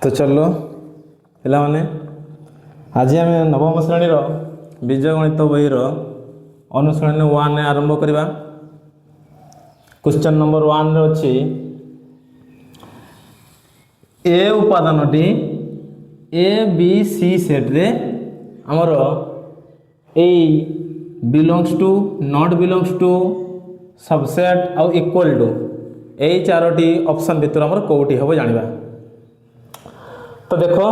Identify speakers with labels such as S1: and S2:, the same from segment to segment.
S1: तो चलो पे आज आम नवम श्रेणीर बीज गणित बहीर अनुश्रेणी 1 आरंभ करवा। क्वेश्चन नंबर 1 अच्छी ए उपादानटी ए बी सी सेट्रे आमर a belongs to not belongs to subset आउ इक्वल टू यही चारोटी ऑप्शन भितर आमर कौटी हम जाना। तो देखो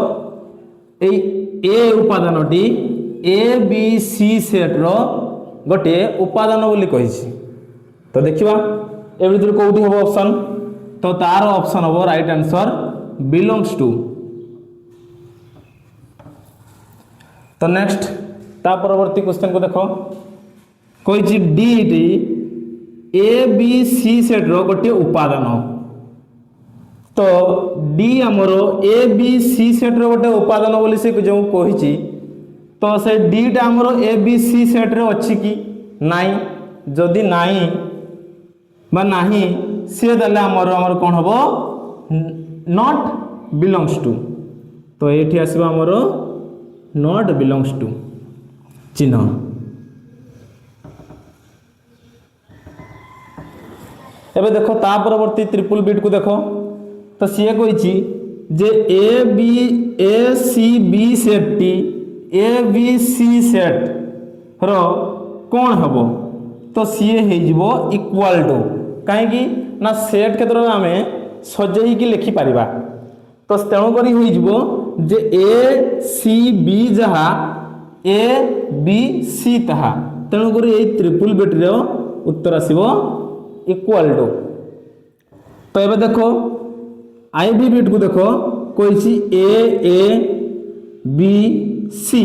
S1: ए उपादानटी ए बी सी सेट्र गोटे उपादान बोली कही। तो देखा ए भर कौटी हम ऑप्शन, तो तार ऑप्शन हम राइट आंसर बिलोंग्स टू। तो नेक्स्ट ता परवर्ती क्वेश्चन को देखो कही डी टी ए बी सी सेट्र गोटे उपादान। तो डी आमर ए बी सी सेट्र गोटे उपादान बोली से जो कही, तो से डीटा आमर ए बी सी सेट्रे अच्छी कि नाई, जदि नाई बा नाही सी देले आमर कौन हम नॉट बिलोंग्स टू। तो ये आसो आमर नॉट बिलोंग्स टू चिन्ह। एबे देखो ता परवर्ती ट्रिपल बीट को देखो, तो सी कही जे A C B set T A B C set रो कौन हम, तो सी हो इक्वाल टू कहीं ना सेट क्षेत्र में आम सजेक लिखिपर। तो तेणुक जे ए सी बी जहा ए बी सी ताहा, तेणुक ये ट्रिपल बीट उत्तर आसो इक्वाल टू। तो ये देखो आई बी बीट को देखो कही ए बी सी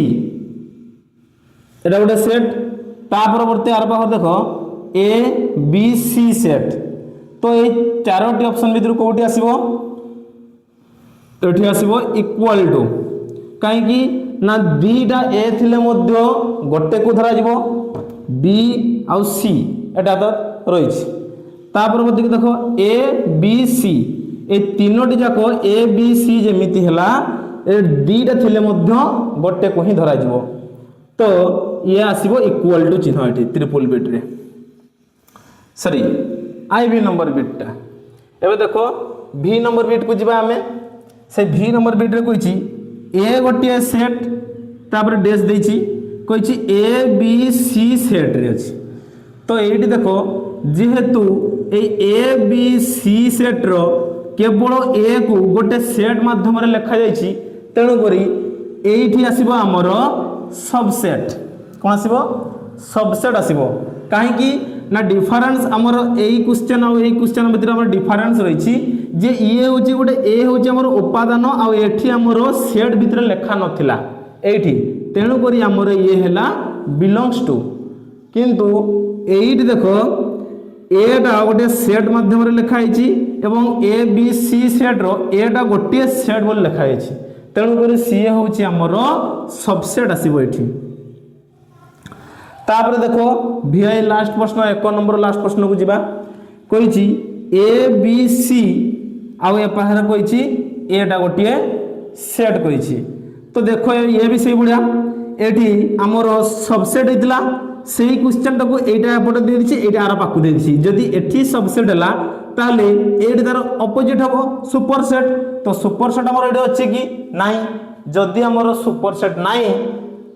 S1: एटा गोटे सेट, ता परवर्ती आर पाखर देखो ए बी सी सेट। तो ये चारोटी ऑप्शन भीतर कौटी आसो ये आसो इक्वाल टू कहीं ना दुईटा ए थिले मध्य गोटे को धरा जीवो बी आउ सी एटा तो रही। ता परवर्ती को देखो ए बी सी ए तीनोटी जाक ए बी सी जमीती है दुईटा थिले मध्य गोटे को ही धरा जीवो। तो ये आसो इक्वाल टू चिन्ह ये ट्रिपल बीट रे सॉरी आई भी नंबर बीटा। एबे देखो भी नंबर बीट को जीवा आमे से भी नंबर बीट रे कही ए गोटे सेट तापर डेस देछि कही ए बी सी सेट रे अछि। तो ये देखो जेहेतु ए बी सी सेट रो केवल ए को गोटे सेट माध्यम रे लिखा जाइछि, तेणु करी एठी आसीबो हमर सबसेट। कौन आसीबो सबसेट आसीबो काहेकि ना डिफरेंस आमर एई क्वेश्चन आ एई क्वेश्चन भितर हमर डिफरेंस रहिछि जे ये होछि गोटे ए होछि हमर उपादान आ एठी हमर सेट भितर लेखा नथिला एठी, तेणु करी हमर ये हैला बिलोंग्स टू। किंतु एठी देखो एटा गोटे सेट माध्यम रे लिखा आइछि एवं ए बी सी सेट रो एटा गोटे सेट बोल लिखा आइछि, तेणु करी सी होछि हमर सबसेट आसीबो एठी। तापर देखो वीआई लास्ट प्रश्न 1 नंबर लास्ट प्रश्न को जीवा कही ए बी सी आउ ए पाखरे कही एटा गोटे सेट कही। तो देखो ये भी सही बढ़िया एठी हमर सबसेट हेतिला सेही क्वेश्चन टाको एटा एपटे दे दिछि एटा आर पाकु दे दिछि। जदि एठी सबसेट हला ताले एठी तार ऑपोजिट हबो सुपरसेट। तो सुपरसेट हमर एठी अछि कि नाही, जदि हमर सुपरसेट नाही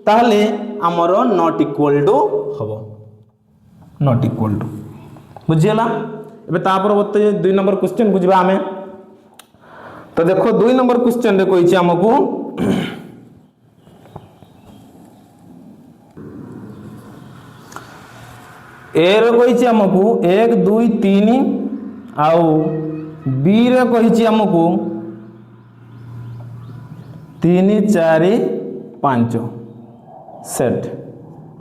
S1: ताले हमर नॉट इक्वल टू हबो नॉट इक्वल टू बुझियला। एबे ता परवर्ती 2 नंबर क्वेश्चन बुझबा हमें। तो देखो 2 नंबर क्वेश्चन रे कहिछि हमकु ए रे कहिछि हमकु 1 2 3 आउ बी रे कहिछि हमकु 3 4 5 सेट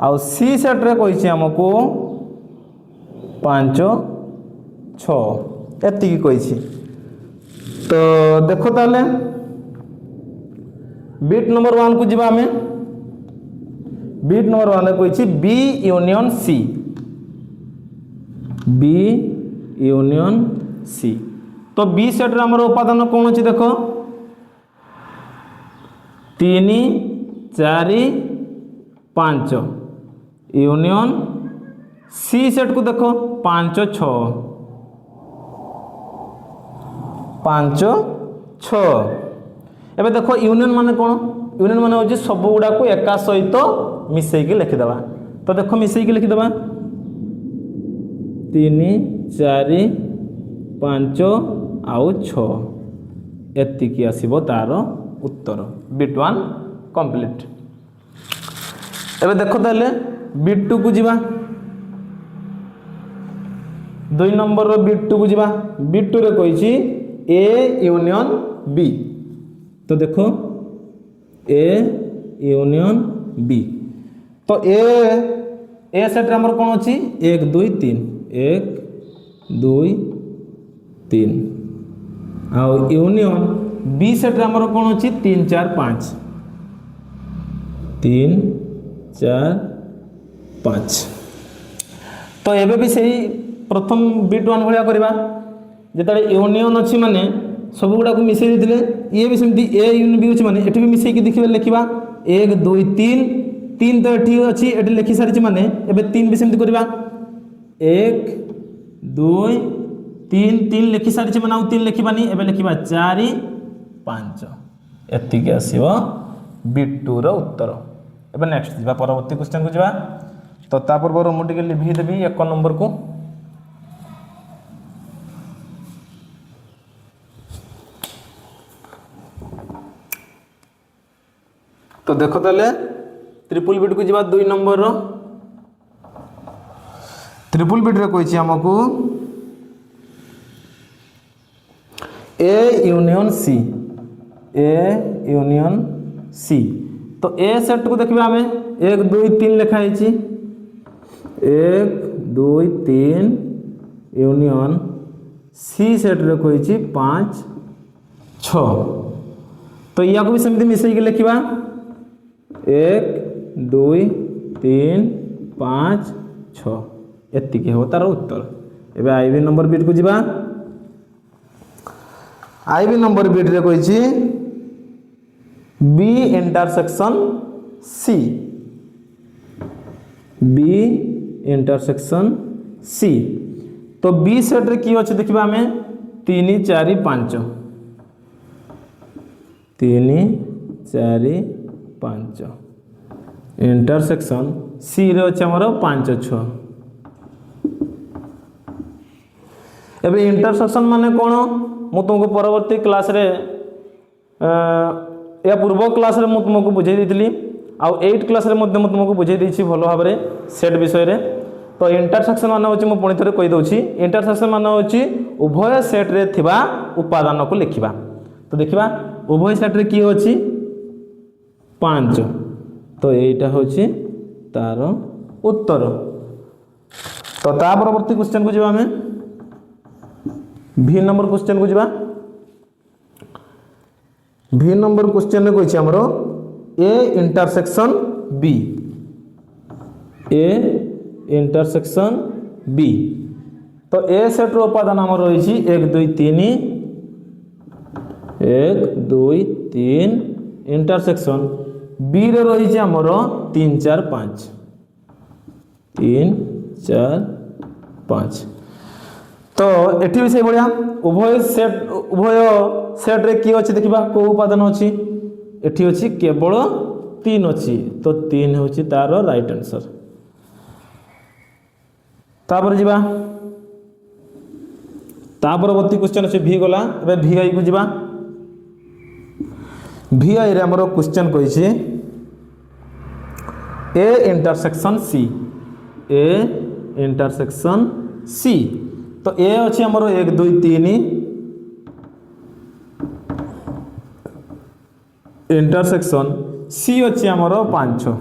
S1: आउ सी सेट रे कहिछि हमकु 5 6 एति की कहिछि। तो देखो ताले बीट नंबर 1 को जीवा हमें। बीट नंबर 1 कहिछि b union c, b union सी। तो बी सेट रे हमर उपादान कौन अछि देखो 3 4 5 यूनियन सी सेट को देखो 5 6 5 6 एबे देखो यूनियन माने कौन यूनियन माने होची सब गुडा को एका सहित मिसई के लिखि देबा तो देखो मिसई के लिखि देबा 3 4 5 आउ 6 एतिकी आसीबो तार उत्तर बिट 1 कंप्लीट। एबे देखो ताले बिट 2 को जीवा 2 नंबर रो बिट 2 को जीवा बिट 2 रे कहिची ए यूनियन बी तो देखो ए यूनियन बी तो ए सेट रे हमर कोन अछि 1 2 3 1 2 3 आ यूनियन बी सेट रे हमर कोन अछि 3 4 5 3 4 5 तो एबे भी सही प्रथम बिट 1 भलिया करबा जेतले यूनियन अछि माने सब गुडा को मिसई दिले ये भी सेमती ए यूनियन बी अछि माने एठी भी मिसई के देखिबे लिखिबा 1 2 3 3 तो एठी अछि एठी लिखि सारिछि माने एबे 3 भी सेमती करबा 1 2 3 3 लिखि सारिछि माने 3 लिखिबानी एबे लिखिबा 4 5 एति के आसीबो बिट 2 रो उत्तर। एबे नेक्स्ट जिबा परवर्ती क्वेश्चन को जिबा तो ता पूर्व मु टिके लिखि देबी 1 नंबर को तो देखो ताले ट्रिपल बिट को जीवा 2 नंबर रो ट्रिपल बिट रे कहिछि हमकु ए यूनियन सी तो ए सेट को देखबा हमें 1 2 3 लिखा है 1 2 3 यूनियन सी सेट रे कहिछि 5 6 तो या को भी समिति मिसई के लिखिबा 1 2 3 5 6 एतिकी हो तार उत्तर। एबे आईबी नंबर बिट को जीवा आईबी नंबर बिट रे कहिछि b intersection c b intersection सी तो बी सेट रे की अछि देखिबा हमें 3 4 5 3 4 5 इंटरसेक्शन सी रे अछि हमर 5 6 एबे इंटरसेक्शन माने कोन मु तुमको परवर्ती क्लास रे या पूर्व क्लास रे मु तुमको बुझाई देथिली आ 8 क्लास रे मध्ये मु तुमको बुझाई देछि भलो भाबरे सेट विषय रे तो इंटरसेक्शन माने होछि मु पुणी थरे कहि दोछि इंटरसेक्शन माने होछि उभय सेट रे थिबा उपादान को लिखिबा तो देखिबा उभय सेट रे की होछि 5 तो एटा होछि तार उत्तर। तो ता परवर्ती क्वेश्चन को जीवा हमें भी नंबर क्वेश्चन को जीवा भी नंबर क्वेश्चन रे कहिछि हमरो A intersection B A intersection B तो ए सेट रो उपादान हमर रहिछि 1 2 3 1 2 3 इंटरसेक्शन बी रे रहिछि हमर 3 4 5 3 4 5 तो एठी भी से बढ़िया उभय सेट रे की अछि देखिबा को उपादान अछि एठी अछि केवल 3 अछि तो 3 होछि तार राइट आंसर। तापर जिबा ता परवर्ती क्वेश्चन अछि भी गला एबे भी आई को जिबा भी आई रे हमरो क्वेश्चन कहि छै ए इंटरसेक्शन सी तो ए अछि हमरो 1 2 3 इंटरसेक्शन सी अछि हमरो 5 6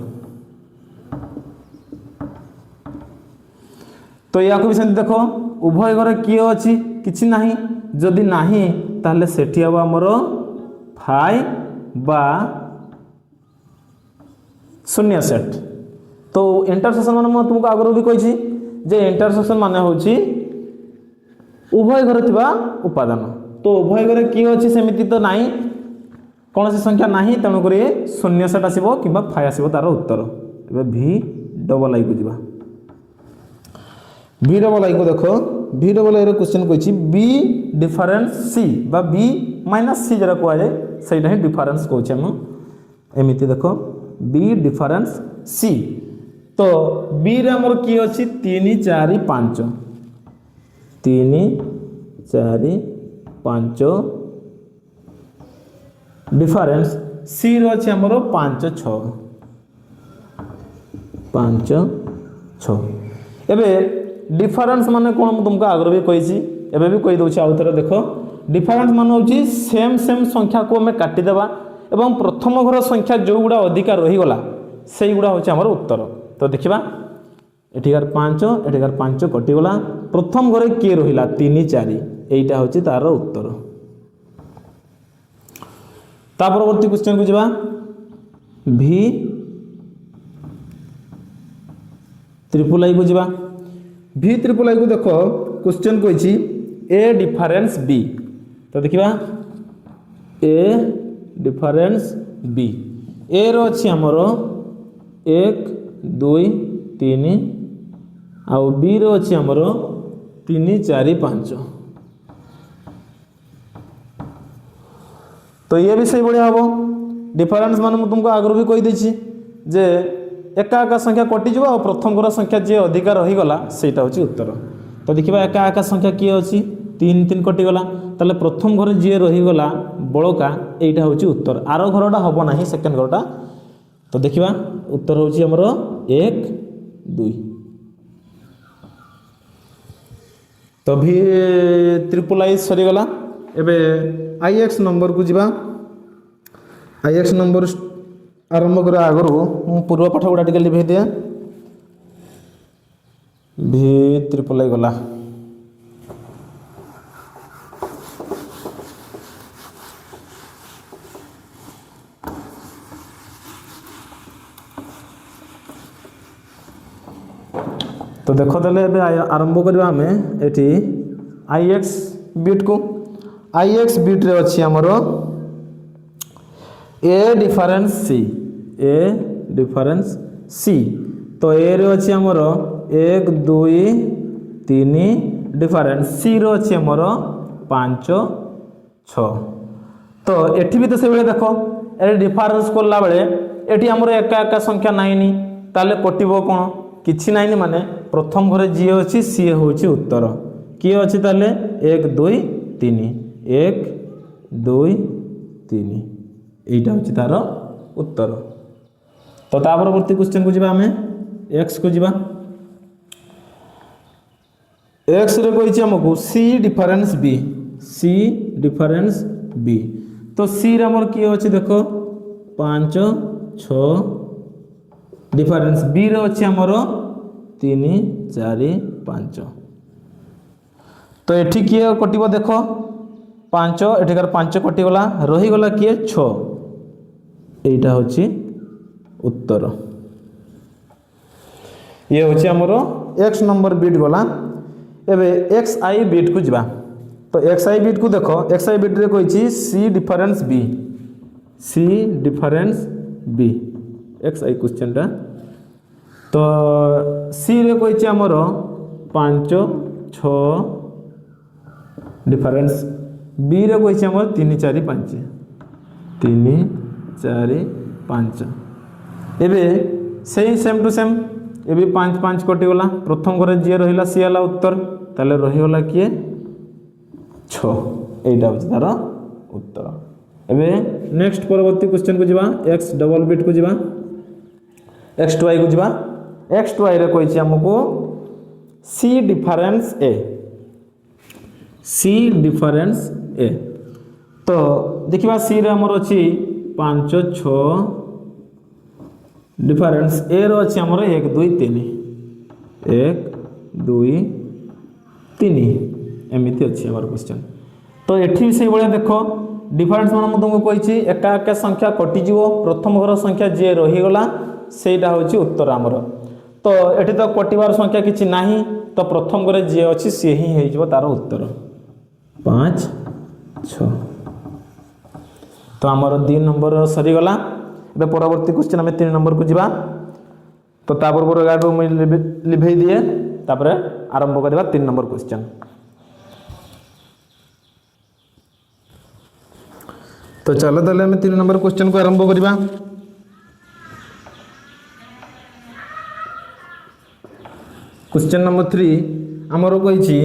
S1: तो या को भी सेंति देखो उभय घरे की अछि किछि नाही जदि नाही ताले सेठी हबा हमरो 5 बा शून्य सेट तो इंटरसेक्शन माने म तुमको आगरो भी कहि छी जे इंटरसेक्शन माने होछि उभय घरे थिबा उपादान तो उभय घरे की अछि सेमिति तो नाही कौन सी संख्या नहीं तेणुक शून्य सेट आसो कि फाइ आसो तार उत्तर। एवं भि डबल आई को जी भि डबल आई को देख भि डबल आई क्वेश्चन कही बी डिफरेन्स सी बा बी माइनस सी जरा कहुए से डिफरेन्स कौन एमती देख बी डिफरेन्स सी। तो बी रे हमर की अछि 3 4 5 3 4 5 डिफरेन्स सी रो अछि हमर 5 6 5 6। एबे डिफरेन्स माने कोन हम तुमको आगर भी कहिछि एबे भी कहि दउछि आउथरे देखो डिफरेन्स मान होछि सेम सेम संख्या को हमें काटि देबा एवं प्रथम घर संख्या जो गुडा अधिका रही गला सेई गुडा होछि हमर उत्तर। तो देखिबा एठिकार 5 एठिकार 5 कटिगला प्रथम घरे के रहिला 3 4 एइटा होछि तार उत्तर। ता परवर्ती क्वेश्चन को जिबा भी ट्रिपल आई को जिबा भी ट्रिपल आई को देखो क्वेश्चन कहिछि ए डिफरेन्स बी। तो देखिबा ए डिफरेन्स बी ए रो अछि हमरो 1 2 3 आउ बी रो अछि हमरो 3 4 5। तो ये भी सही बढ़िया हम डिफरेन्स मान तुमको आगर भी कही देछि जे एका एका संख्या कटि जबा और प्रथम घर संख्या जे अधिका रही गला सेटा होछि उत्तर। तो देखिबा एका एका संख्या की अछि 3 3 कटि गला ताले प्रथम घर जे रही गला बळका एटा होछि उत्तर। आरो घरटा हबो नाही सेकंड घरटा। तो देखिबा उत्तर होछि हमरो 1 2। तो भी ट्रिपल आई सरी गला। एबे आई एक्स नंबर को जिबा आई एक्स नंबर आरंभ करा आगर पूर्व पाठ गुड़ा टिके लिभे दिया भी ट्रिपल आई गला। तो देखो देले एबे आरंभ करबा हमें एठी आई एक्स बिट को आई एक्स बिट रे अछि हमरो ए डिफरेन्स सी ए डिफरेन्स सी। तो ए रे अछि हमरो 1 2 3 डिफरेन्स सी रो अछि हमरो 5 6। तो एठी भी तो से बेले देखो ए डिफरेन्स करला बेले एठी हमरो एका एका संख्या नाइनी ताले कटिबो कोन किछि नाइनी माने प्रथम घरे जी अछि सी होछि उत्तर। की अछि ताले 1 2 3 1 2 3 एटा होछि तार उत्तर। तो ता परवर्ती क्वेश्चन को जिबा हमें x को जिबा x रे कहिछि हमकु c difference b c difference b। तो c रे हमर की अछि देखो 5 6 डिफरेन्स b रे अछि हमर 3 4 5। तो एठी किए कटिबो देखो 5 एठिकार 5 कटिगला रही गला किए 6 एटा होछि उत्तर। ये होछि हमरो x नंबर बिट गला। एबे x आई बिट को जिबा। तो x आई बिट को देखो x आई बिट रे कहिछि c difference b c difference b x आई क्वेश्चन टा। तो c रे कहिछि हमरो 5 6 डिफरेन्स b रे कहिछि हमर 3 4 5 3 4 5। एबे सेम सेम टू सेम एबे 5 5 कटि गला प्रथम घरे जे रहिला सी हला उत्तर ताले रही गला किए 6 एटा होछि तार उत्तर। एबे नेक्स्ट परवर्ती क्वेश्चन को जिबा x डबल बिट को जिबा x टू y को जिबा x टू y रे कहिछि हमको c difference a c difference a। तो देखिबा c रे हमर अछि 5 6 डिफरेन्स a रो अछि हमर 1 2 3 1 2 3 एमिति अछि हमर क्वेश्चन। तो एठी से बळे देखो डिफरेन्स मान म तुमको कहिछि एका एका संख्या कटि जीवो प्रथम घर संख्या जे रही गला सेटा होछि उत्तर हमर। तो एठी तो कटिबार संख्या किछि नाही तो प्रथम घरे जे अछि से ही हे जीवो तार उत्तर 5 6। तो आमर 2 नंबर सरीगला। ए परवर्ती क्वेश्चन आम 3 नंबर को जावा। तो पूर्व गाड़ी मुझे लिभे दिए तापर आरंभ करवा 3 नंबर क्वेश्चन। तो चलो ताले आम 3 नंबर क्वेश्चन को आरंभ करवा। क्वेश्चन नंबर 3 आमर कही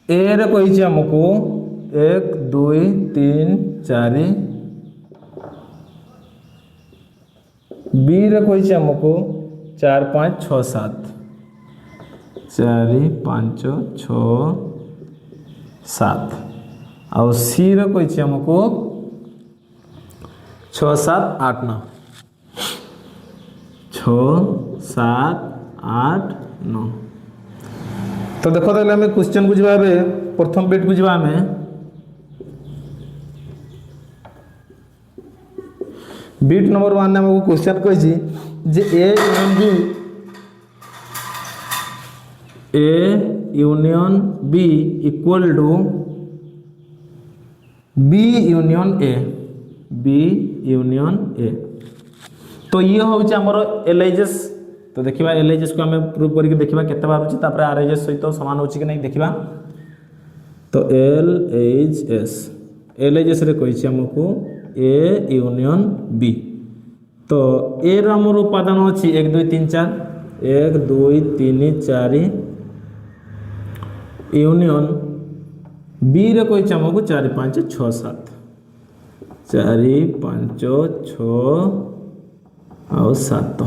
S1: ए रे कही आमको 1 2 3 4, बी रे कही आमको 4 5 6 7, 4 5 6 7 आउ सी रे कही आमको 6 7 8 9, 6 7 8 9। तो देखो ताले आम क्वेश्चन को जावा। प्रथम बिट को जावा। आम बिट नंबर 1 आमको क्वेश्चन कही जे a union b equal to b union a, b union a. तो ये हूँ आमर एलआईएस। तो देखा एलआईएस को आम प्रूव करके देखा केते बाहर तापर आरआईएस सहित सामान हो कि नहीं देखा। तो एलआईएस रे कही आमको ए यूनियन बी। तो ए रमर उपादान अच्छी 1 2 3 4, 1 2 3 4 यूनियन बी रे कही आमको 4 5 6 7, 4 5 6 और 7।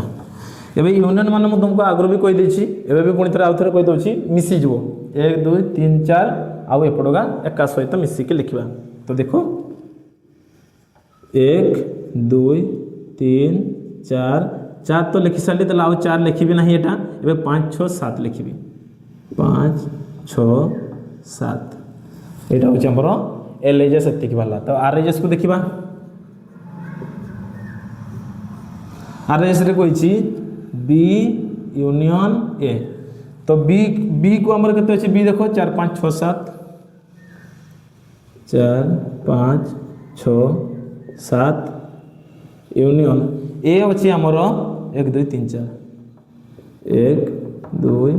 S1: एबे यूनियन मान मुझे तुमको आगु भी कहीदे एबे भी पुणी थे आउ थे कहीदे मिसीज 1 2 3 4 आउ एपटका एका सहित मिसिक लिखा। तो देखो 1 2 3 4 4 तो लिखि सारी तो आउ 4 लिखी ना यहाँ। एबे 5 6 7 लिखी 5 6 7। यहाँ हूँ आमर एलआईएस एति बाहर। तो आरआईएस को देखा। आरआईएस रे कही बी यूनियन ए। तो बी को आमर केते अछि बी देखो 4 5 6 7, 4 5 6 7 यूनियन ए अच्छी आमर 1 2 3 4, 1 2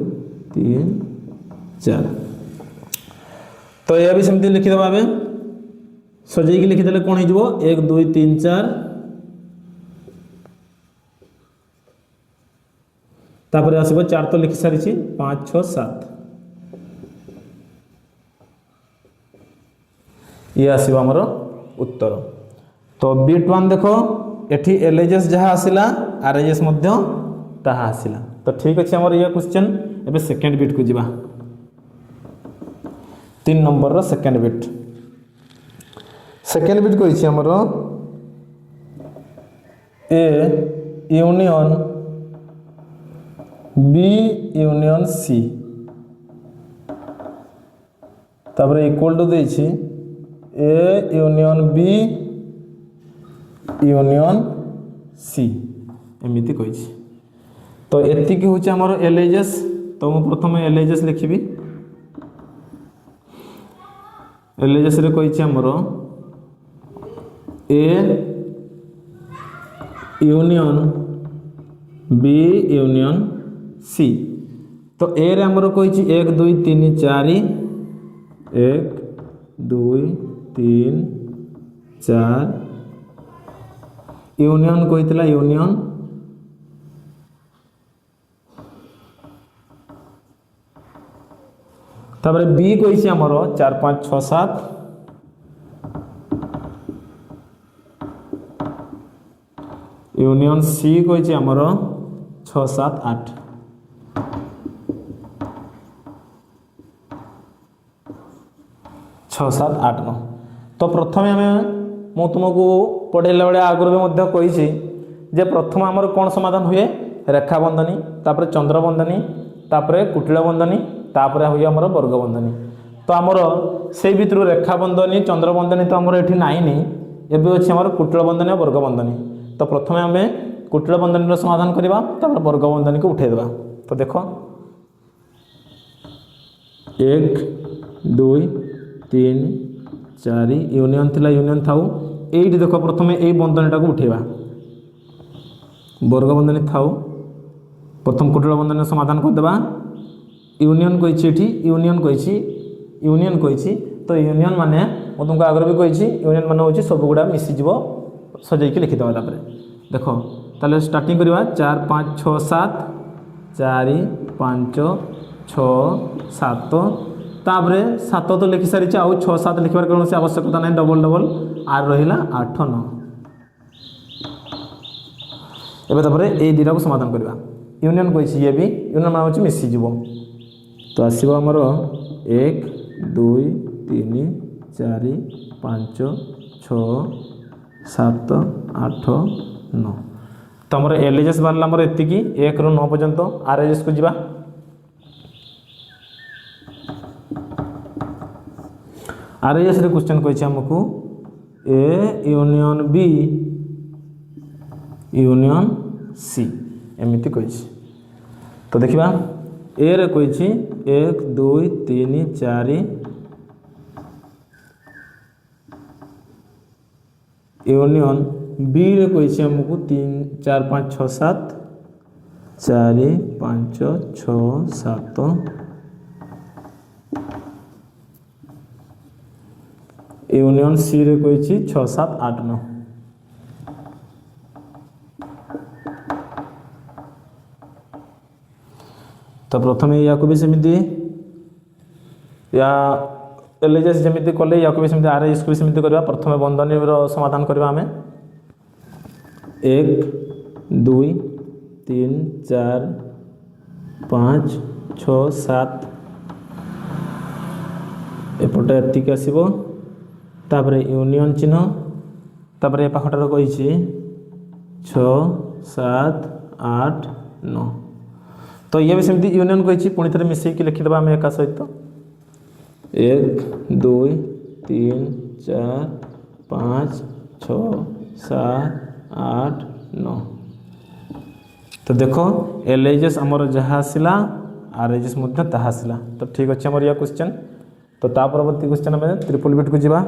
S1: 3 4। तो यह भी सेमती लिखिदेव। आम सजेकी लिखिदेले कौन हो 1 2 3 4 तापर आसब 4 तो लिखि सारी 5 6 7। ये आसब आमर उत्तर। तो बिट 1 देखो एठी एलआईएस जहाँ आसला आरआईएस ताहा आसला। तो ठीक अच्छे आमर ये क्वेश्चन। एबे सेकेंड बिट को जीवा। 3 नंबर रो सेकेंड बिट। सेकेंड बिट कही आमर ए यूनियन बी यूनियन सी तापर इक्वल टू देछि a union B union c एमती कही। तो एतिक हूँ आमर एलआईएस। तो मुझे प्रथम एलआईएस लिखी। एलआईएस रे कही आमर ए यूनियन बी यूनियन सी। तो ए रे आमर कही 1 2 3 4, 1 2 3 4 यूनियन कही यूनियन तापर बी कही आमर 4 5 6 7, यूनियन सी कही आमर 6 7 8। छः सात 8 9। तो प्रथम आम मु तुमको पढ़ेला बेले आगुरी भी कही जे प्रथम आमर कौन समाधान हुए रेखा बंधनी तापर चंद्र बंधनी तापर कुटिल बंधनी तापर हुए आमर वर्ग बंधनी। तो आमर से भितर रेखा बंधनी चंद्र बंधनी तो आमर ये नाई एवं अच्छे आमर कुटिल बंधनी और वर्ग बंधनी। तो प्रथम आम कुटिल बंधनी समाधान करवा तापर वर्ग बंधनी को उठेदेवा। तो देख 1 2 3 4 यूनियन थिला यूनियन थाउ एइटी देखो प्रथमे एई बंधनीटा को उठेबा वर्ग बंधनी थाउ प्रथम कुटिल बंधन समाधान कर देबा यूनियन कहिछि एठी यूनियन कहिछि तो यूनियन माने मु तुमको आगर भी कहिछि यूनियन माने होछि सब गुडा मिसि जीवो सजै के लिखि देबा तापर देखो ताले स्टार्टिंग करबा 4 5 6 7 4 5 6 7 तापरे 7 तो लिखि सारी आउ 6 7 लिखबार कोनो से आवश्यकता नै डबल डबल आर रहिला 8 9 एबे तापरे ए दिरा को समाधान करबा यूनियन कहिछि ये भी यूनियन माने होछि मिसि जीवो तो आसीबो हमरो 1 2 3 4 5 6 7 8 9 तो हमर एलएचएस बारला हमर एति की 1 रो 9 पर्यंत आरएचएस को जिबा आरएचएस रे क्वेश्चन कहिछि हमकु a union B union c एमिति कहिछि तो देखिबा ए रे कहिछि 1 2 3 4 यूनियन बी रे कहिछि हमकु 3 4 5 6 7 4 5 6 7 यूनियन सी रे कहिछि 6 7 8 9 तो प्रथमे या को भी सेमिति या एलएचएस जेमिति कले या को भी सेमिति आरएचएस को भी सेमिति करबा प्रथमे बंधनी रो समाधान करबा हमें 1 2 3 4 5 6 7 एपटे एतिक आसीबो तापरे यूनियन चिन्ह तापरे पाखटार कहिछि 6 7 8 9 तो ये भी सेमती यूनियन कहिछि पुणी थरे मिसै के लिखि देबा हम एका सहित 1 2 3 4 5 6 7 8 9 तो देखो एलएचएस हमर जहा आसिला आरएचएस मध्ये ताहा आसिला तो ठीक अछि हमर या क्वेश्चन तो ता परवर्ती क्वेश्चन में ट्रिपल बिट को जिबा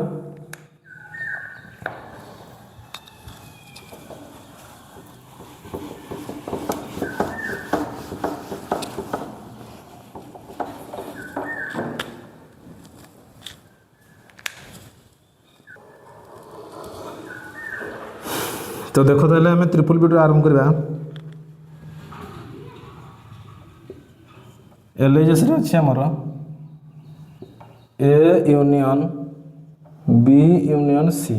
S1: तो देखो ताले हमें ट्रिपल बिट आरंभ करबा एलएचएस रे अछि हमर ए यूनियन बी यूनियन सी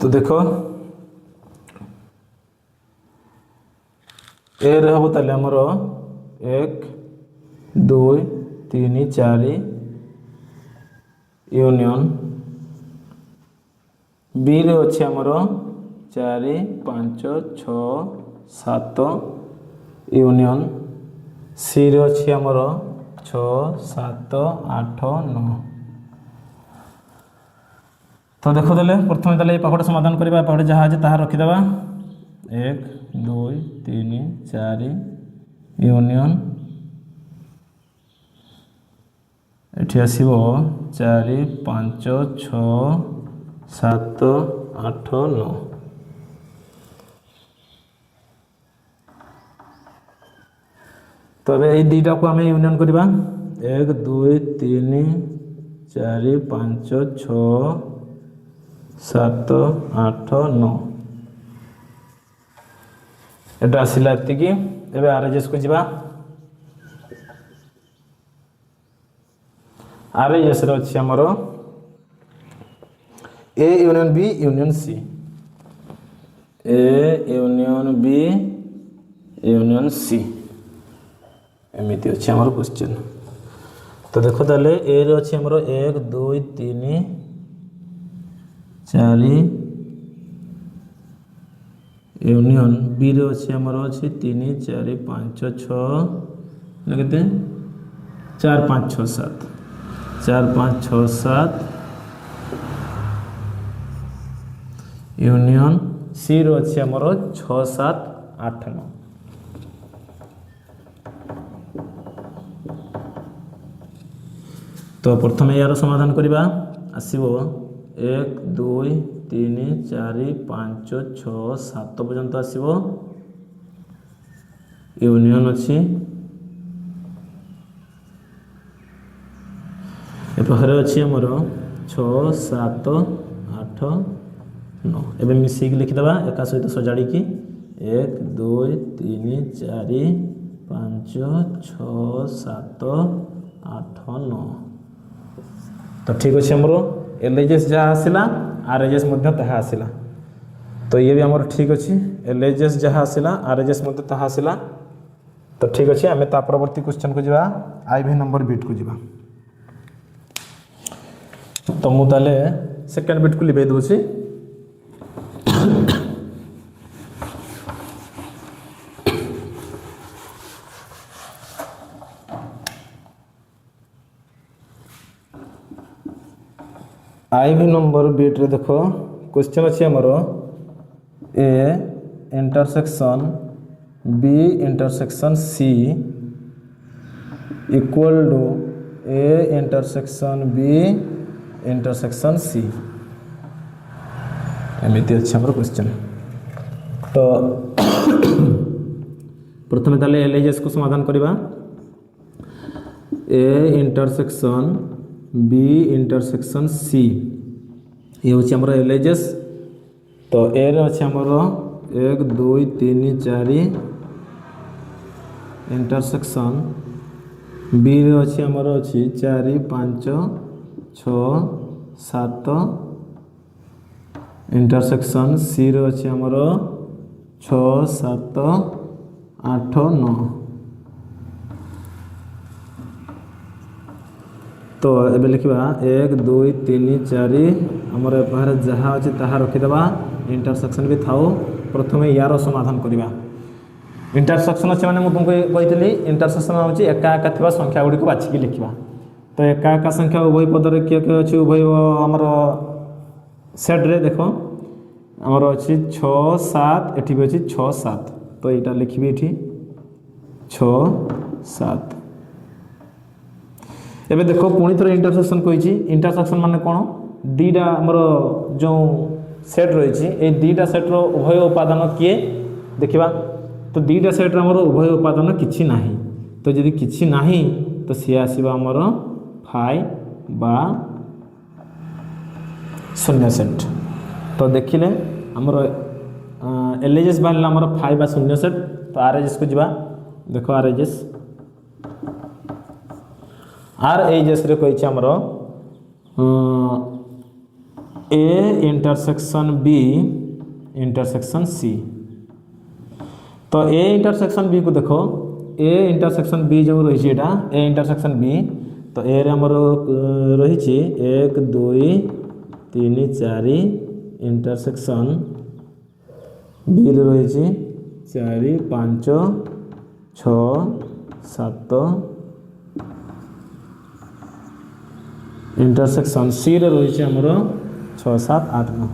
S1: तो देखो ए रे हबो ताले हमर 1 2 3 4 यूनियन बी रे अछि हमर 4 5 6 7 यूनियन सी रे अछि हमर 6 7 8 9 तो देखो देले प्रथमे ताले पाखट समाधान करबा पाखट जहा जे ताहा रखि देबा 1 2 3 4 यूनियन एठी आसीबो 4 5 6 7 8 9 तो अबे ए दीटा को हमें यूनियन करबा 1 2 3 4 5 6 7 8 9 एटा आसिला एतिकी एबे आरएचएस को जिबा आरएचएस रे अछि हमर ए union B union C a union B union c एमिति अछि हमर क्वेश्चन तो देखो ताले ए रे अछि हमर 1 2 3 4 यूनियन बी रे अछि हमर अछि 3 4 5 6 लगते 4 5 6 7 4 5 6 7 यूनियन सी रो अछि हमर 6 7 8 9 तो प्रथम यार समाधान करवा आसो 1 2 3 4 5 6 7 पर्यंत आसो यूनियन अच्छी एपाखे अच्छी आमर 6 7 8 9 एवं मिसेक लिखिदे एका सहित सजाड़ी 1 2 3 4 5 6 7 8 9 तो ठीक अच्छे आमर एलएचएस जहाँ आसला आरएचएस आसला तो ये भी आमर ठीक अच्छे एलएचएस जहाँ आसला आरएचएस आसला तो ठीक अच्छे आम परवर्ती क्वेश्चन को जा आईवी नंबर बिट को जा तो मुझे सेकेंड बिट को लिभे दूसरी आईवी नंबर बिट रे देखो क्वेश्चन अच्छे आमर A intersection B intersection C equal to A intersection B intersection C एमती अच्छे आमर क्वेश्चन तो प्रथम ताले एलएचएस को समाधान करवा A intersection B intersection C ये हूँ आमर एलएचएस तो ए रे अच्छे आमर 1 2 3 4 इंटरसेक्शन बी रे अच्छे आमर अच्छी 4 5 6 7 इंटरसेक्शन सी रे अच्छे आमर 6 7 8 9 तो एबे लिखा 1 2 3 4 आमर बाहर जहाँ अच्छे ताहा रखीदे इंटरसेक्शन भी थाओ प्रथम यार समाधान करवा इंटरसेक्शन अच्छे मैंने तुमको कही इंटरसेक्शन हूँ एका एका थी संख्या गुड़ी को बाछिकी लिखा तो एका एका संख्या उभय पदर किए किए अच्छे उभय आमर सेट्रे देख आमर अच्छी 6 7 एटी भी अच्छी 6 7 तो यहाँ लिखी ये 6 7 एबे देखो पुणी थोड़े इंटरसेक्शन कही इंटरसेक्शन माने कौन दीटा आमर जो सेट रही है दीटा सेट्र उभय उपादान किए देखा तो दीटा सेट्र आमर उभय उपादान किछि नाही तो जदि किछि नाही तो सी आसीबा आमर फाइ बा शून्य सेट तो देखिले आमर एलएचएस बाहर आमर फाइ बा शून्य सेट तो आरएचएस को जीवा देखो आरएचएस आरएचएस रे कही आमर ए इंटरसेक्शन बी इंटरसेक्शन सी तो ए इंटरसेक्शन बी को देखो ए इंटरसेक्शन बी जो रही है ए इंटरसेक्शन बी तो ए रे आमर रही 1 2 3 4 इंटरसेक्शन बी रे रही 4 5 6 7 इंटरसेक्शन सी रे रही आमर 6 7 8 9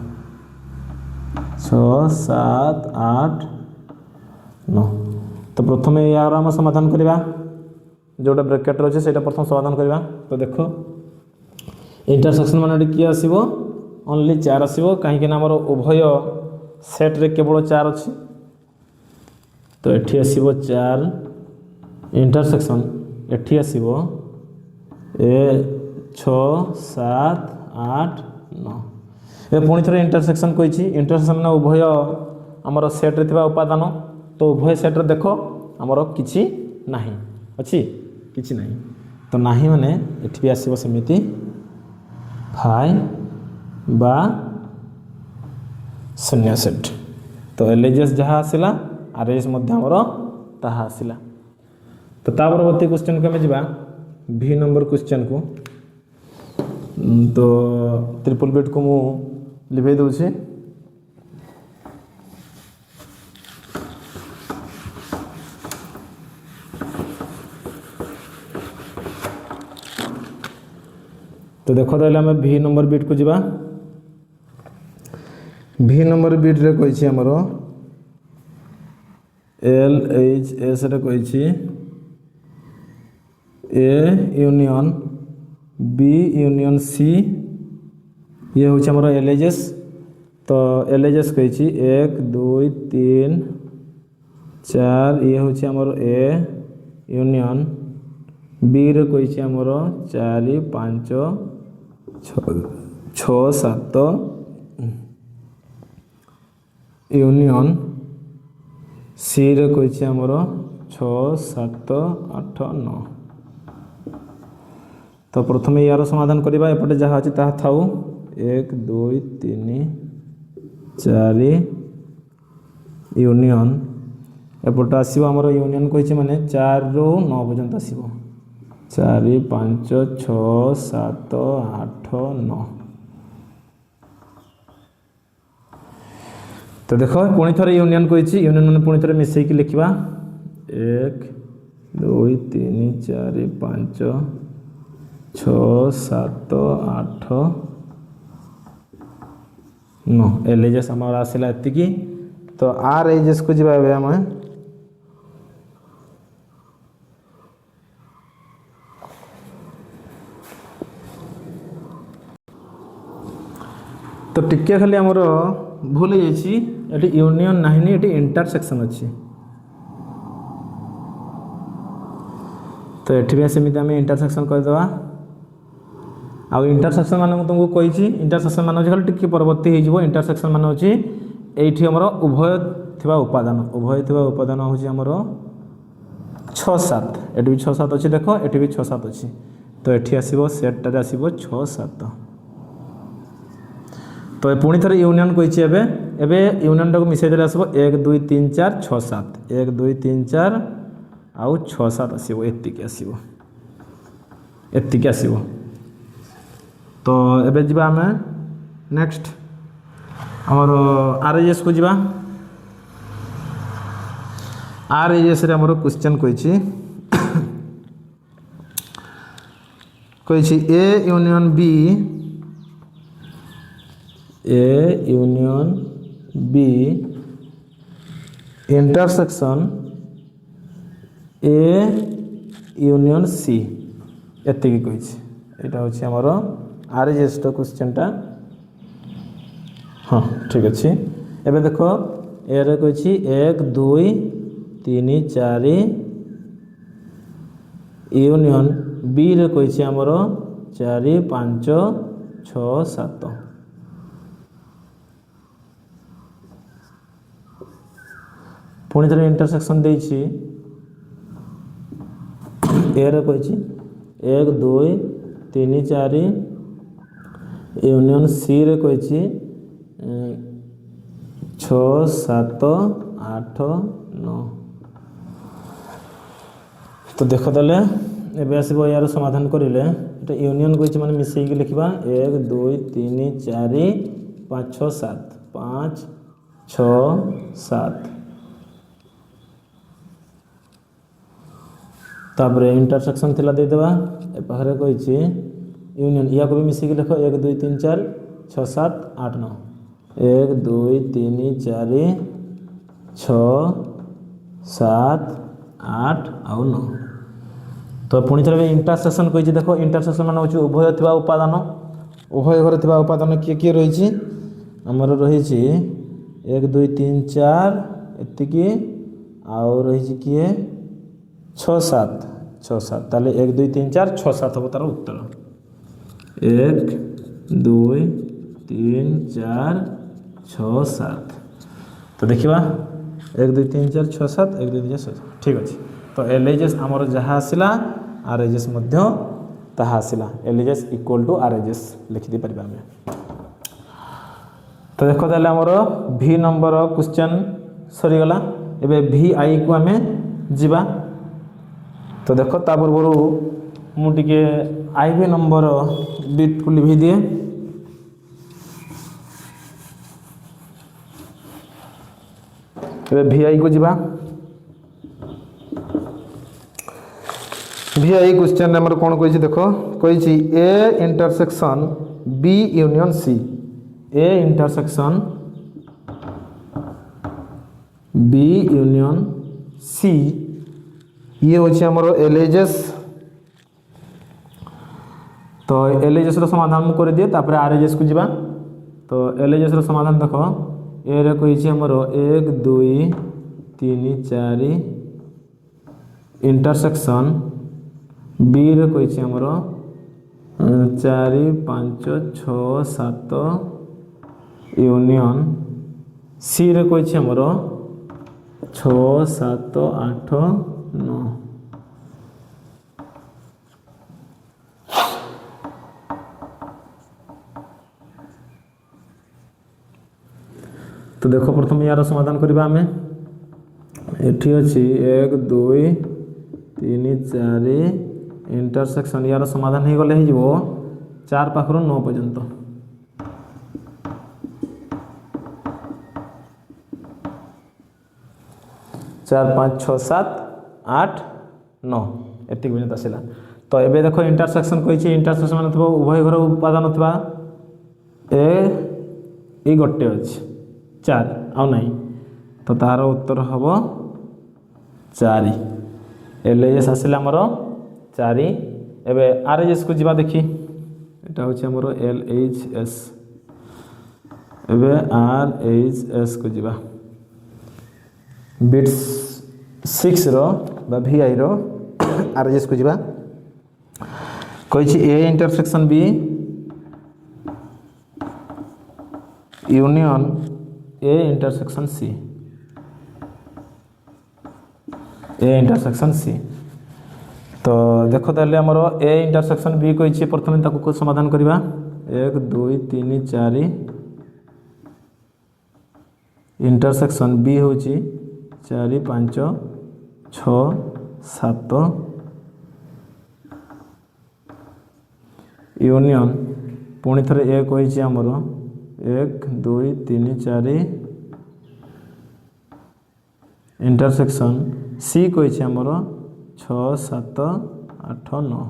S1: 6 7 8 9 तो प्रथम यार आम समाधान करवा जोटा ब्रैकेट रही है प्रथम समाधान करवा तो देखो इंटरसेक्शन मान किए आसो ओनली 4 आसो कहीं आमर उभय सेट रे केवल 4 अच्छी तो ये आसो 4 इंटरसेक्शन ये आसो ए 6 7 8 9 ए पुणी थे इंटरसेक्शन कही इंटरसेक्शन मैंने उभय आमर सेट रे थिबा उपादान तो उभय सेट रे देख आमर किछि नाही अच्छी किछि नाही तो नाही माने एठी भी आसीबो सेमिति फाइ बा शून्य सेट तो एलएचएस जहाँ आसला आरएचएस मध्य आमर ताहा आसला तो ता परवर्ती क्वेश्चन को आम जा भी नंबर क्वेश्चन को तो ट्रिपल बिट को मु लिभे दूसरी तो देखो तो आम भी नंबर बिट को जा भी नंबर बिट रे कही आमर LHS रे कही ए यूनियन बी यूनियन सी ये हूँ आमर एलएचएस। तो एलएचएस कही 1 2 3 4 ये हूँ आमर ए यूनियन बी रे कही आमर 4 5 6 7 यूनियन सी रे कही आमर 6 7 8 9। तो प्रथम यार समाधान करवा एपटे जहाँ अच्छी ताहा थाउ 1 2 3 4 यूनियन एपटे आसो आमर यूनियन कही माने 4 ରୁ 9 पर्यंत आसो 4 5 6 7 8 9। तो देख पुणी थे यूनियन कही यूनियन मैंने पुणी थे मिसेक लिखा 1 2 3 4 5 6 7 8 9 एलएचएस आमर आसला एतिकी। तो आर एचएस को जी आम तो टिके खाली आमर भूल जाइए यूनियन ना ये इंटरसेक्शन अच्छी। तो ये सेमती आम इंटरसेक्शन करदे आउ इंटरसेक्शन मान तुमको कही इंटरसेक्शन मान खाली टिके परवर्ती हो इंटरसेक्शन मान अच्छी ये आमर उभय थिबा उपादान हूँ आमर 6 7 ये भी 6 7 अच्छी देख ये भी 6 7 अच्छी। तो ये आसो सेटार आसो 6 7। तो पुणी थे यूनियन कही एवं यूनियन टाक मिसेदे आसो 1 2 3 4 6 7 1 2 3 4 आउ 6 7 आसो एतिक आसो। तो एबे जीवा आमे नेक्स्ट आमर आरएचएस को जीवा। आरएचएस रे आमर क्वेश्चन कही ए union b intersection a union c एतिकी कही यहाँ हूँ आमर आरएचएस क्वेश्चन टा। हाँ ठीक अच्छे एबे देख ए रे कही 1 2 3 4 यूनियन बी रे कही आमर 4 5 6 7। पुणी थे इंटरसेक्शन देछि ए रे कही 1 2 3 4 यूनियन सी रे कही 6 7 8 9। तो देख देले एबे आसो यार समाधान करें यूनियन कही मैंने मिसेक लिखा 1 2 3 4 5 6 7 5 6 7। तापर इंटरसेक्शन थिला देदेबा ए पाखरे कही यूनियन या को भी मिसेक लिख 1 2 3 4 6 7 8 9 1 2 3 4 6 7 8 आउ 9। तो पुणी थे इंटरसेक्शन कही देख इंटरसेक्शन मान हूँ उभय थिबा उपादान उभय घर थिबा उपादान किए किए रही आमर रही 1 2 3 4 एतिकी आउ रही किए 6 7 ताले 1 2 3 4 6 7 हम तार उत्तर 1 2 3 4 6 7। तो देखा 1 2 3 4 6 7 1 2 3 4 6 ठीक अच्छे। तो एलएचएस आमर जहाँ आसला आरएचएस ताहा आसला एलएचएस इक्वल टू आरएचएस लिखिदी पारिबा आमे। तो देखो ताले आमर भी नंबर क्वेश्चन सरीगला एबे भी आई को आमे जीवा। तो देख ता पूर्व मुझे आईवी नंबर बिट को लिखी दिए VI को जीवा। VI क्वेश्चन नंबर कौन कही देख कही A intersection B union C A intersection B union C ये हूँ आमर एलएचएस। तो तो एलएचएस समाधान कर दिए तापर आरएचएस को जीवा। तो एलएचएस समाधान देख ए रे कही हमर 1 2 3 4 इंटरसेक्शन बी रे कही हमर 4 5 6 7 यूनियन सी रे कही हमर 6 7 8 9। तो देखो प्रथम यार समाधान करवा आम एठी अच्छी 1 2 3 4 इंटरसेक्शन यार समाधान हो गले हो 4 पाखर 9 पर्यंत। 4 5 6 7 8 9 एति पर्यंत आसला। तो ये देखो इंटरसेक्शन कही इंटरसेक्शन मान उभय घर उपादान थी ए गोटे अच्छे 4 आउ नहीं तो तार उत्तर हम 4। एलएचएस आसला आमर 4। एवं आरएचएस को जीवा देखी यहाँ हूँ आमर एलएचएस एवं आरएचएस को जीवा बिट 6 रो VI रो आरएचएस को जीवा कही A intersection B union A intersection सी तो देखो ताले हमर ए इंटरसेक्शन बी कही प्रथम ताको समाधान करवा 1 2 3 4 इंटरसेक्शन बी हूँ 4 5 6 7 यूनियन पुणी थे ए कही आमर 1 2 3 4 इंटरसेक्शन सी कही आमर 6 7 8 9।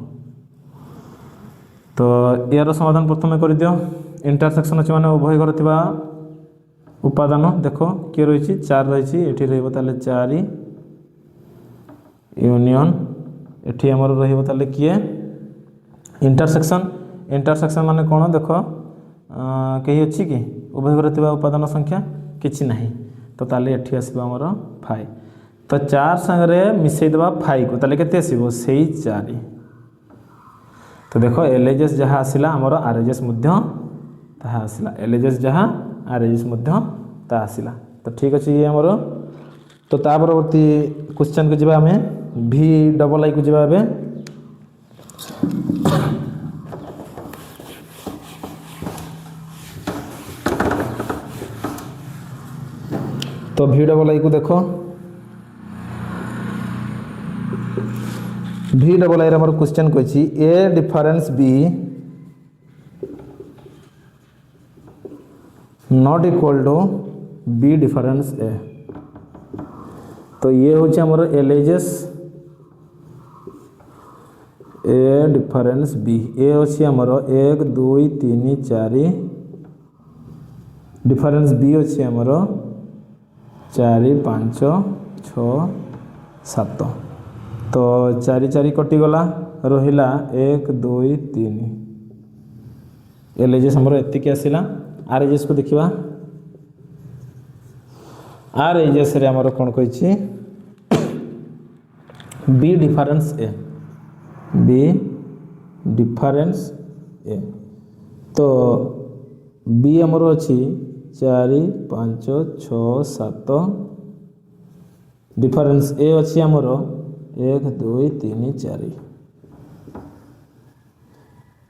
S1: तो यार समाधान प्रथम कर दियो इंटरसेक्शन अच्छे माने उभय घर थिबा उपादान देखो किए रही 4 रही ये रही 4 यूनियन एठी आमर रही ताले किए इंटरसेक्शन माने कौन देख कहीं अच्छी कि उभय घर थिबा उपादान संख्या किछि नहीं तो ताले एठी आसीबा हमर 5। तो 4 संगे मिसई देबा 5 को ताले केते आसीबो सेही 4। तो देखो एलएचएस जहाँ आसिला हमर आरएचएस मध्य ताहा आसिला एलएचएस जहाँ आरएचएस मध्य ता आसिला। तो ठीक अछि ये हमर। तो ता परवर्ती क्वेश्चन को जिबा हमें VII को जिबा बे तो VII को देखो VII हमर क्वेश्चन कही a difference b not equal to b difference a. तो ये हूँ हमर LHS a difference b a अच्छी हमर 1 2 3 4 डिफरेंस बी अच्छी हमर 4 5 6 7। तो 4 4 कटिगला रहिला 1 2 3 एलएचएस हमर एतिक आसिला। आरएचएस को देखिबा आरएचएस रे हमर कोन कहिछि बी डिफरेंस ए तो बी हमर अछि 4 5 6 7 डिफरेंस ए अच्छी आमर 1 2 3 4।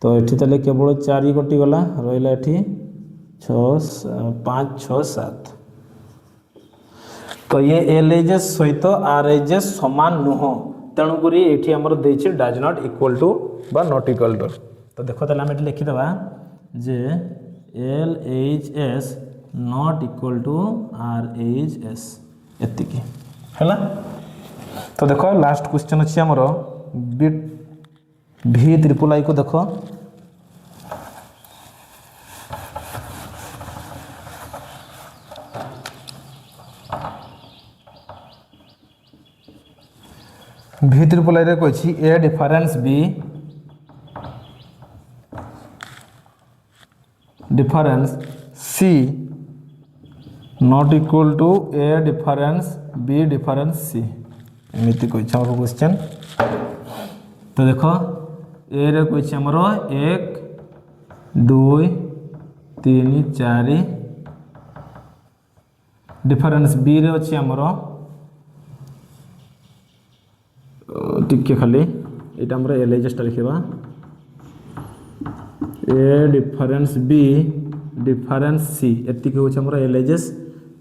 S1: तो ये ताले केवल 4 कटिगला रहा ये 6 5 6 7। तो ये एलएचएस सहित आरएचएस समान नुह तेणुक ये आमर देछि डज नॉट इक्वल टू बा नॉट इक्वल टू। तो देखो ताले हम लिखिदेवा जे LHS not equal to RHS एतिकी हैला। तो देखो लास्ट क्वेश्चन अच्छी आमर VII को देखो VII रे कही a difference b difference c not equal to a difference b difference c एमती कही क्वेश्चन। तो देख ए रे कही आमर 1 2 3 4 डिफरेंस बी रे अच्छी आमर टिके खाली यहाँ आमर एलएचएस लिखा ए डिफरेंस बी डिफरेंस सी एति हूँ आमर एलएचएस।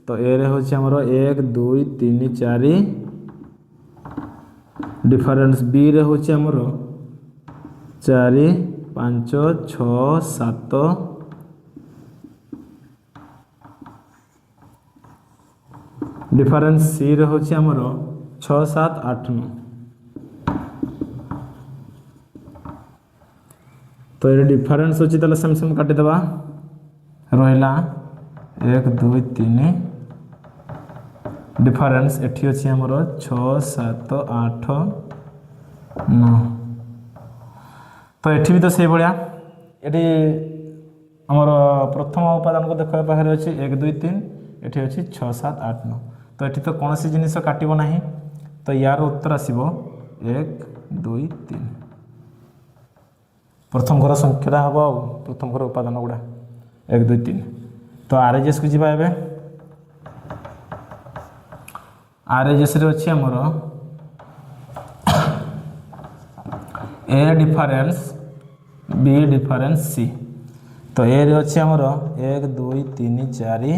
S1: तो ए रे हूँ आमर 1 2 3 4 डिफरेंस बी रे हूँ आमर 4 5 6 7 डिफरेंस सी रे हूँ आमर 6 7 8 9। तो ये डिफरेंस अच्छी ताला सेम सेम काटिदेवा रहा 1 2 3 डिफरेंस एठी अच्छी आमर 6 7 8 9। तो एठी भी तो से भाया ये आमर प्रथम उपादान को देखा पाखे अच्छी 1 2 3 एठी अच्छी 6 7 8 9। तो ये तो कौन सी जिनिस काटब ना। तो यार उत्तर आसब 1 2 3 प्रथम घर संख्या हम आ प्रथम घर उपादान गुड़ा 1 2 3। तो आरएचएस को जीवा एबे आरएचएस रे अच्छी आमर ए डिफरेंस बी डिफरेंस सी। तो ए रे अच्छी आमर 1 2 3 4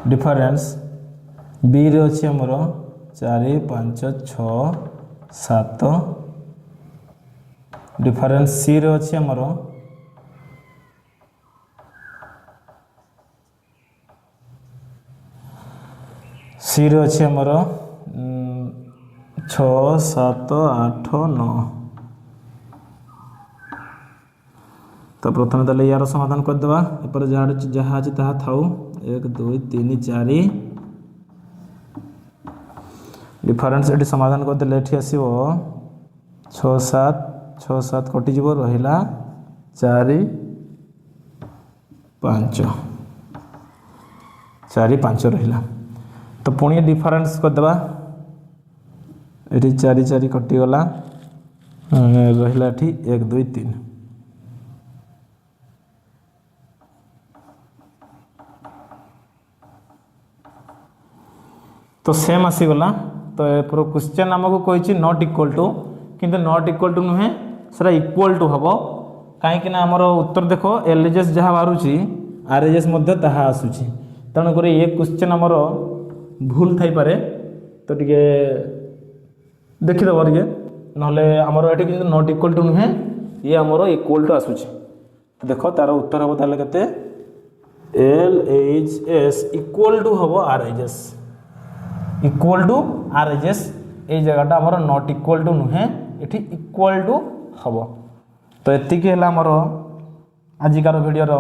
S1: डिफरेंस बी रे अच्छी आमर 4 5 6 7 डिफरेंस सी रे अच्छी आमर 6 7 8 9। तो प्रथम ताले यार समाधान करदेवा एपर जहाँ अच्छी ताहा थाउ 1 2 3 4 डिफरेंस ये समाधान करदे ये आसो 6 7 कटिज रहा 4 5 रहा। तो पुणी डिफरेंस करदेवा ये 4 4 कटिगला रहा 1 2 3। तो सेम आसीगला। तो क्वेश्चन आमको कही नॉट इक्वल टू किंतु नॉट इक्वल टू नुहे सर इक्वल टू हम कहीं आमर उत्तर देख एलएचएस जहाँ बाहर आरएचएस आसूची तेणुक ये क्वेश्चन आमर भूल थाई पारे। तो टे देखीदब टे ना आमर ये नॉट इक्वल टू नुहे ये आमर इक्वल टू आसूची। तो देख तार उत्तर हम ताले केते एलएचएस इक्वल टू हम आरएचएस इक्वल टू आरएचएस ये जगहटा आमर नॉट इक्वल टू नुहे ये इक्वल टू हम। तो एतिकी है आमर आजिकार भिडियोर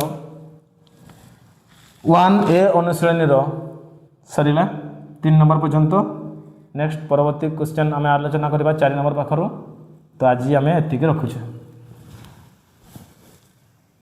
S1: 1A अनुशीलनी सरीला 3 नंबर पर्यंत। नेक्स्ट परवर्ती क्वेश्चन आम आलोचना करवा 4 नंबर पाखर। तो आज आम एतिकी रखुचे।